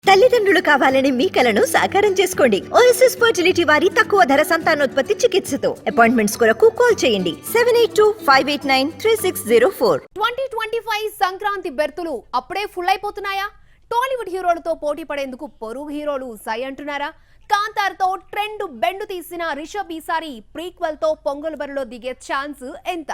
తల్లిదండ్రులు కావాలని మీ కలను సాకారం చేసుకోండి. ఓఎస్ఎస్ ఫర్టిలిటీ వారి తక్కువ ధర సంతానోత్పత్తి చికిత్సతో అపాయింట్మెంట్స్ కొరకు కాల్ చేయండి 7825893604. 2025 సంక్రాంతి బెర్తులు అప్పుడే ఫుల్ అయిపోతున్నాయా? టాలీవుడ్ హీరోలతో పోటీ పడేందుకు పొరుగు హీరోలు సై అంటున్నారా? కాంతార్తో ట్రెండ్ బెండు తీసిన రిషబ్ ఈసారి ప్రీక్వెల్ తో పొంగల్ బరిలో దిగే ఛాన్స్ ఎంత?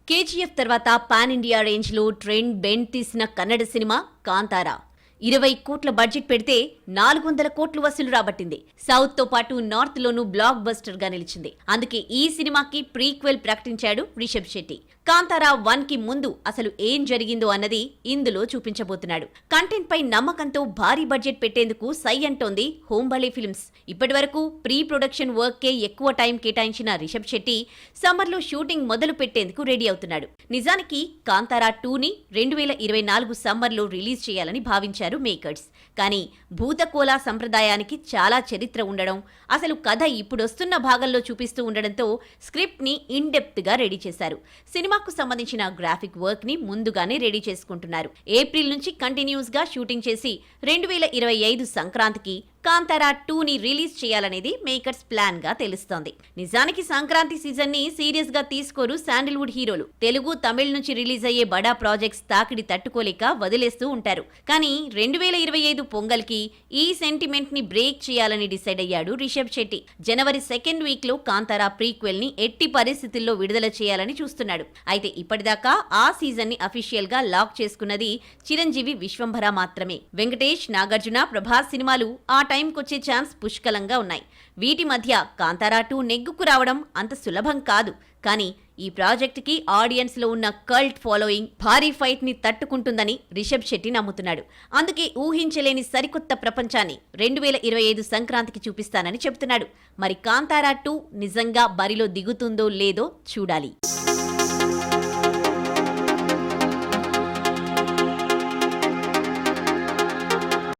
కేజీఎఫ్ తర్వాత పాన్ ఇండియా రేంజ్ లో ట్రెండ్ బెండ్ తీసిన కన్నడ సినిమా కాంతారా 20 కోట్ల బడ్జెట్ పెడితే 400 కోట్లు వసూలు రాబట్టింది. సౌత్ తో పాటు నార్త్ లోనూ బ్లాక్ బస్టర్ గా నిలిచింది. అందుకే ఈ సినిమాకి ప్రీక్వెల్ ప్రకటించాడు రిషబ్ శెట్టి. కాంతారా 1 కి ముందు అసలు ఏం జరిగిందో అన్నది ఇందులో చూపించబోతున్నాడు. కంటెంట్ పై నమ్మకంతో భారీ బడ్జెట్ పెట్టేందుకు సై అంటోంది హోంబలే ఫిల్మ్స్. ఇప్పటి వరకు ప్రీ ప్రొడక్షన్ వర్క్ కే ఎక్కువ టైం కేటాయించిన రిషబ్ శెట్టి సమ్మర్ లో షూటింగ్ మొదలు పెట్టేందుకు రెడీ అవుతున్నాడు. నిజానికి కాంతారా 2ని 2024 సమ్మర్ లో రిలీజ్ చేయాలని భావించారు మేకర్స్. కానీ భూతకోలా సంప్రదాయానికి చాలా చరిత్ర ఉండడం, అసలు కథ ఇప్పుడొస్తున్న భాగంలో చూపిస్తూ ఉండడంతో స్క్రిప్ట్ ని ఇన్ డెప్త్ గా రెడీ చేశారు. సినిమాకు సంబంధించిన గ్రాఫిక్ వర్క్ ని ముందుగానే రెడీ చేసుకుంటున్నారు. ఏప్రిల్ నుంచి కంటిన్యూస్ గా షూటింగ్ చేసి 2025 సంక్రాంతికి కాంతారా 2ని రిలీజ్ చేయాలనేది మేకర్స్ ప్లాన్ గా తెలుస్తోంది. నిజానికి సంక్రాంతి సీజన్ ని సీరియస్ గా తీసుకోరు శాండిల్వుడ్ హీరోలు. తెలుగు, తమిళ్ నుంచి రిలీజ్ అయ్యే బడా ప్రాజెక్ట్స్ తాకిడి తట్టుకోలేక వదిలేస్తూ ఉంటారు. కానీ 2025 పొంగల్ కి ఈ సెంటిమెంట్ ని బ్రేక్ చేయాలని డిసైడ్ అయ్యాడు రిషబ్ శెట్టి. జనవరి 2nd వీక్ లో కాంతారా ప్రీక్వెల్ ని ఎట్టి పరిస్థితుల్లో విడుదల చేయాలని చూస్తున్నాడు. అయితే ఇప్పటిదాకా ఆ సీజన్ ని అఫీషియల్ గా లాక్ చేసుకున్నది చిరంజీవి, విశ్వంభర మాత్రమే. వెంకటేష్, నాగార్జున, ప్రభాస్ సినిమాలు ఆ టైంకొచ్చే ఛాన్స్ పుష్కలంగా ఉన్నాయి. వీటి మధ్య కాంతారా 2 నెగ్గుకు రావడం అంత సులభం కాదు. కానీ ఈ ప్రాజెక్టుకి ఆడియన్స్ లో ఉన్న కల్ట్ ఫాలోయింగ్ భారీ ఫైట్ ని తట్టుకుంటుందని రిషబ్ శెట్టి నమ్ముతున్నాడు. అందుకే ఊహించలేని సరికొత్త ప్రపంచాన్ని 2025 సంక్రాంతికి చూపిస్తానని చెబుతున్నాడు. మరి కాంతారా 2 నిజంగా బరిలో దిగుతుందో లేదో చూడాలి.